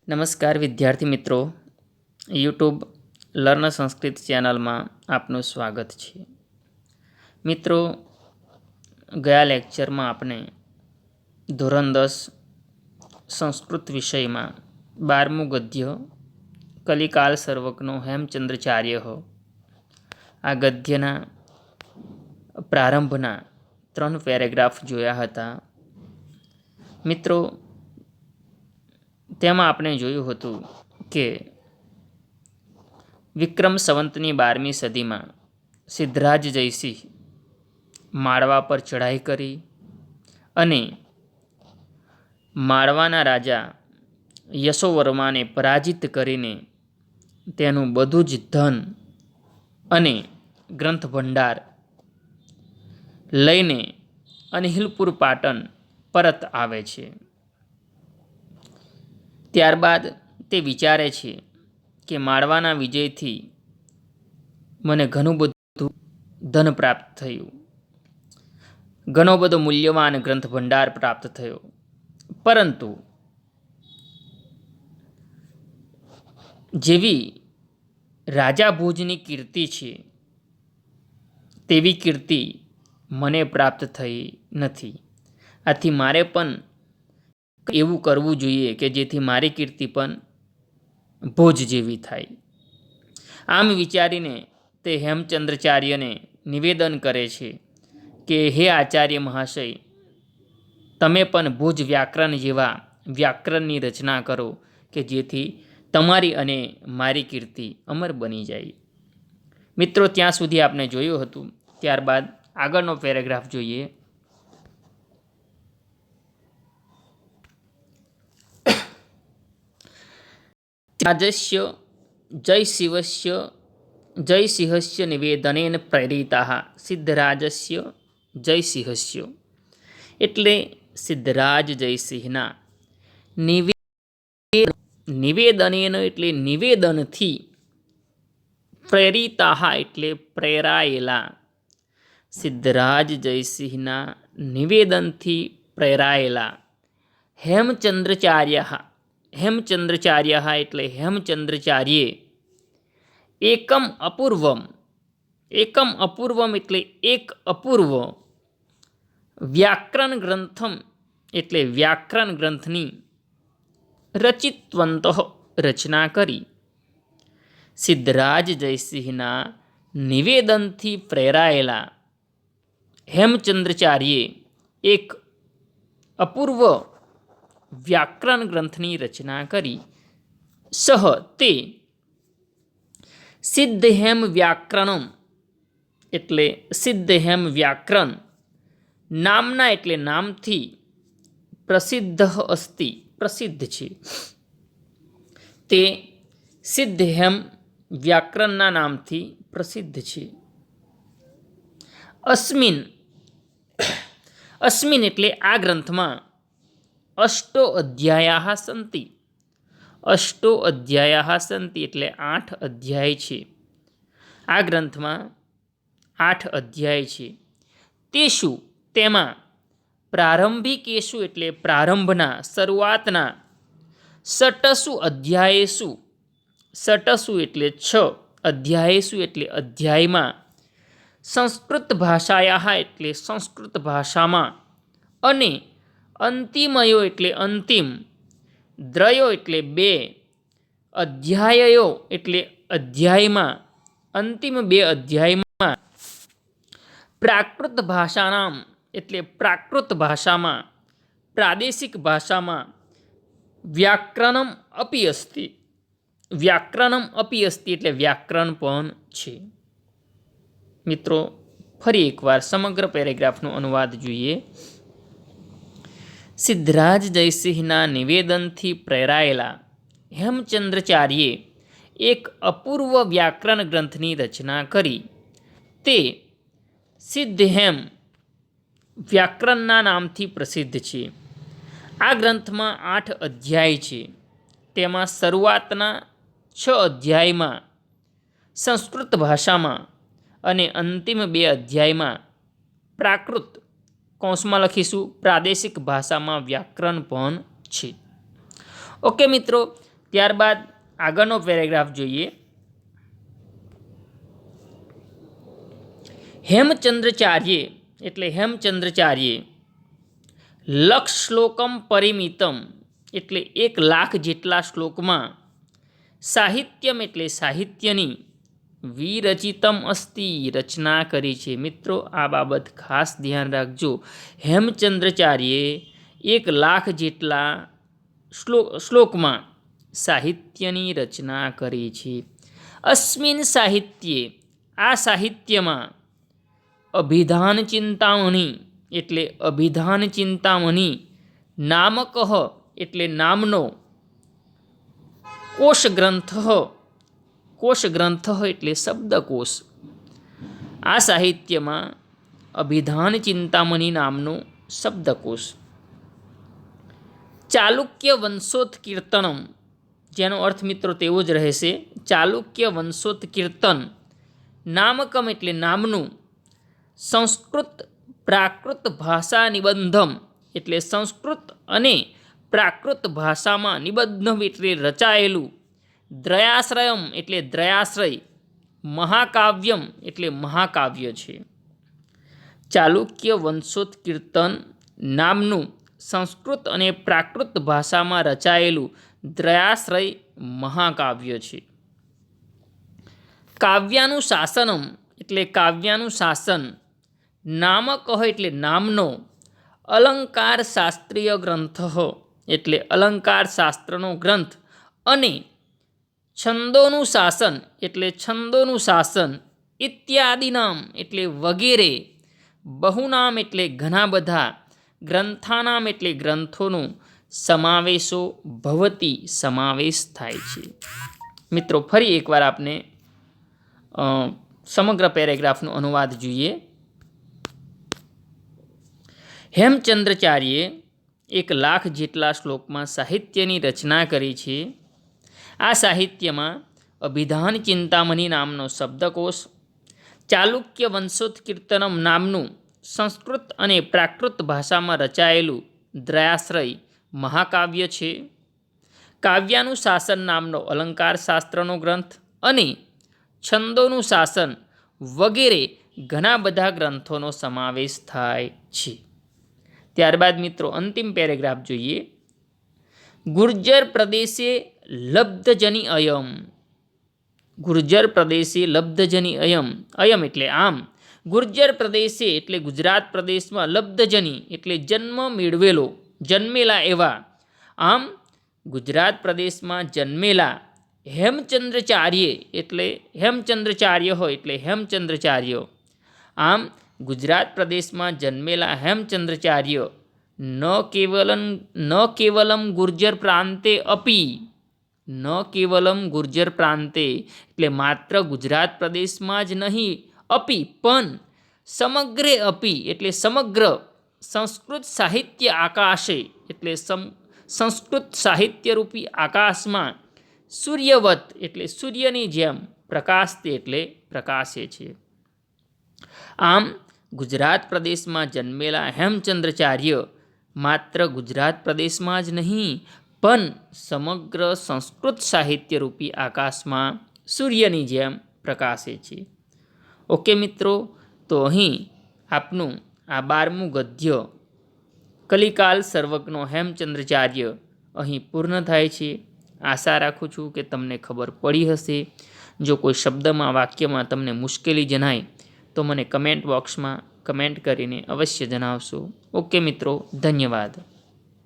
નમસ્કાર વિદ્યાર્થી મિત્રો, યુટ્યુબ લર્ન સંસ્કૃત ચેનલમાં આપનું સ્વાગત છે. મિત્રો, ગયા લેક્ચરમાં આપણે ધોરણ 10 સંસ્કૃત વિષયમાં 12મું ગદ્ય કલિકાલ સર્વકનો હેમચંદ્રાચાર્ય આ ગદ્યના પ્રારંભના 3 પેરેગ્રાફ જોયા હતા. મિત્રો, તેમાં આપણે જોયું હતું કે વિક્રમ સંવતની 12મી સદીમાં સિદ્ધરાજ જયસિંહ માળવા પર ચઢાઈ કરી અને માળવાના રાજા યશોવર્માને પરાજિત કરીને તેનું બધું જ ધન અને ગ્રંથ ભંડાર લઈને અનહિલપુર પાટણ પરત આવે છે. ત્યારબાદ તે વિચારે છે કે માળવાના વિજયથી મને ઘણું બધું ધન પ્રાપ્ત થયું, ઘણો બધો મૂલ્યવાન ગ્રંથ ભંડાર પ્રાપ્ત થયો, પરંતુ જેવી રાજા ભોજની કીર્તિ છે તેવી કીર્તિ મને પ્રાપ્ત થઈ નથી. આથી મારે પણ એવું કરવું જોઈએ કે જેથી મારી કીર્તિ પણ ભોજ જેવી થાય. આમ વિચારીને તે હેમચંદ્રાચાર્યને નિવેદન કરે છે કે હે આચાર્ય મહાશય, તમે પણ ભોજ વ્યાકરણ જેવા વ્યાકરણની રચના કરો કે જેથી તમારી અને મારી કીર્તિ અમર બની જાય. મિત્રો, ત્યાં સુધી આપણે જોયું હતું. ત્યારબાદ આગળનો પેરેગ્રાફ જોઈએ. રાજસ્ય જયસિંહસ્ય નિવેદનેન પ્રેરિતા સિદ્ધરાજસ્ય જયસિંહસ્ય, એટલે સિદ્ધરાજ જયસિંહના નિવેદનેન એટલે નિવેદનથી, પ્રેરિતા એટલે પ્રેરાયેલા, સિદ્ધરાજ જયસિંહના નિવેદનથી પ્રેરાયેલા હેમચંદ્રાચાર્ય એટલે હેમચંદ્રાચાર્યે એકમ અપૂર્વમ એટલે એક અપૂર્વ વ્યાકરણ ગ્રંથમ એટલે વ્યાકરણ ગ્રંથની રચિતવંત રચના કરી. સિદ્ધરાજ જયસિંહના નિવેદનથી પ્રેરાયેલા હેમચંદ્રાચાર્યે એક અપૂર્વ વ્યાકરણ ગ્રંથની રચના કરી. સહ તે સિદ્ધહેમ વ્યાકરણમ એટલે સિદ્ધહેમ વ્યાકરણ નામના એટલે નામથી પ્રસિદ્ધ અસ્તિ પ્રસિદ્ધ છે. તે સિદ્ધહેમ વ્યાકરણના નામથી પ્રસિદ્ધ છે. અસ્મિન એટલે આ ગ્રંથમાં અષ્ટો અધ્યાયા સંતિ એટલે 8 અધ્યાય છે. આ ગ્રંથમાં 8 અધ્યાય છે. તેશું તેમાં પ્રારંભિકેશુ એટલે પ્રારંભના શરૂઆતના ષટસુ અધ્યાયેશુ એટલે 6 અધ્યાયેશુ એટલે અધ્યાયમાં સંસ્કૃત ભાષાયા એટલે સંસ્કૃત ભાષામાં અને અંતિમયો એટલે અંતિમ, દ્રયો એટલે 2, અધ્યાયયો એટલે અધ્યાયમાં, અંતિમ 2 અધ્યાયમાં પ્રાકૃત ભાષાનામ એટલે પ્રાકૃત ભાષામાં, પ્રાદેશિક ભાષામાં વ્યાકરણમ અપી અસ્તિ એટલે વ્યાકરણ પણ છે. મિત્રો, ફરી એકવાર સમગ્ર પેરેગ્રાફનો અનુવાદ જોઈએ. સિદ્ધરાજ જયસિંહના નિવેદનથી પ્રેરાયેલા હેમચંદ્રાચાર્યે એક અપૂર્વ વ્યાકરણ ગ્રંથની રચના કરી. તે સિદ્ધહેમ વ્યાકરણના નામથી પ્રસિદ્ધ છે. આ ગ્રંથમાં 8 અધ્યાય છે. તેમાં શરૂઆતના 6 અધ્યાયમાં સંસ્કૃત ભાષામાં અને અંતિમ 2 અધ્યાયમાં પ્રાકૃત કૌંસમાં લખીશું પ્રાદેશિક ભાષામાં વ્યાકરણ પણ છે. ઓકે મિત્રો, ત્યારબાદ આગળનો પેરેગ્રાફ જોઈએ. હેમચંદ્રાચાર્ય એટલે હેમચંદ્રાચાર્ય લક્ષ શ્લોકમ પરિમિતમ એટલે 1,00,000 જેટલા શ્લોકમાં સાહિત્યમ એટલે સાહિત્યની વિરચિતમ અસ્તિ રચના કરી છે. મિત્રો આ બાબત ખાસ ધ્યાન રાખજો. હેમચંદ્રાચાર્યે 1,00,000 જેટલા શ્લોકમાં સાહિત્યની રચના કરી છે. અસ્મિન સાહિત્યે આ સાહિત્યમાં અભિધાન ચિંતામણી એટલે અભિધાન ચિંતામણી નામક એટલે નામનો કોશ ગ્રંથ એટલે શબ્દકોશ. આ સાહિત્યમાં અભિધાન ચિંતામણી નામનો શબ્દકોશ. ચાલુક્ય વંશોત્કીર્તનમ જેનો અર્થ મિત્રો તેવો જ રહેશે. ચાલુક્ય વંશોત્કીર્તન નામકમ એટલે નામનું સંસ્કૃત પ્રાકૃત ભાષા નિબંધમ એટલે સંસ્કૃત અને પ્રાકૃત ભાષામાં નિબંધ એટલે રચાયેલું. દ્રયાશ્રયમ એટલે દ્રયાશ્રય. મહાકાવ્યમ એટલે મહાકાવ્ય છે. ચાલુક્ય વંશોત્કીર્તન નામનું સંસ્કૃત અને પ્રાકૃત ભાષામાં રચાયેલું દ્રયાશ્રય મહાકાવ્ય છે. કાવ્યાનુશાસનમ એટલે કાવ્યાનુશાસન નામક એટલે નામનો અલંકાર શાસ્ત્રીય ગ્રંથ એટલે અલંકાર શાસ્ત્રનો ગ્રંથ અને છંદોનું શાસન એટલે છંદોનું શાસન ઇત્યાદિનામ એટલે વગેરે બહુનામ એટલે ઘણા બધા ગ્રંથાનામ એટલે ગ્રંથોનો સમાવેશો ભવતી સમાવેશ થાય છે. મિત્રો ફરી એકવાર આપણે સમગ્ર પેરેગ્રાફનો અનુવાદ જોઈએ. હેમચંદ્રાચાર્યે 1,00,000 જેટલા શ્લોકમાં સાહિત્યની રચના કરી છે. આ સાહિત્યમાં અભિધાન ચિંતામણી નામનો શબ્દકોશ, ચાલુક્ય વંશોત્કીર્તનમ નામનું સંસ્કૃત અને પ્રાકૃત ભાષામાં રચાયેલું દ્રયાશ્રય મહાકાવ્ય છે. કાવ્યાનું શાસન નામનો અલંકાર શાસ્ત્રનો ગ્રંથ અને છંદોનું શાસન વગેરે ઘણા બધા ગ્રંથોનો સમાવેશ થાય છે. ત્યારબાદ મિત્રો અંતિમ પેરેગ્રાફ જોઈએ. ગુર્જર પ્રદેશે લબ્ધજની અયમ. ગુર્જર પ્રદેશે લબ્ધજની અયમ. અયમ એટલે આમ. ગુર્જર પ્રદેશે એટલે ગુજરાત પ્રદેશમાં લબ્ધજની એટલે જન્મ મેળવેલો જન્મેલા એવા. આમ ગુજરાત પ્રદેશમાં જન્મેલા હેમચંદ્રાચાર્ય એટલે હેમચંદ્રાચાર્ય હોય એટલે હેમચંદ્રાચાર્ય. આમ ગુજરાત પ્રદેશમાં જન્મેલા હેમચંદ્રાચાર્ય ન કેવલમ ગુર્જર પ્રાંતે અપી. ન કેવલમ ગુર્જર પ્રાંતે એટલે માત્ર ગુજરાત પ્રદેશમાં જ નહીં, અપી પણ સમગ્રે અપી એટલે સમગ્ર સંસ્કૃત સાહિત્ય આકાશે એટલે સંસ્કૃત સાહિત્યરૂપી આકાશમાં સૂર્યવત એટલે સૂર્યની જેમ પ્રકાશતે એટલે પ્રકાશે છે. આમ ગુજરાત પ્રદેશમાં જન્મેલા હેમચંદ્રાચાર્ય માત્ર ગુજરાત પ્રદેશમાં જ નહીં પણ સમગ્ર સંસ્કૃત સાહિત્યરૂપી આકાશમાં સૂર્યની જેમ પ્રકાશે છે. ઓકે મિત્રો, તો અહીં આપનું આ 12મું ગદ્ય કલિકાલ સર્વજ્ઞ હેમચંદ્રાચાર્ય અહીં પૂર્ણ થાય છે. આશા રાખું છું કે તમને ખબર પડી હશે. જો કોઈ શબ્દમાં વાક્યમાં તમને મુશ્કેલી જણાય તો મને કમેન્ટ બોક્સમાં કમેન્ટ કરીને અવશ્ય જણાવશો. ઓકે મિત્રો, ધન્યવાદ.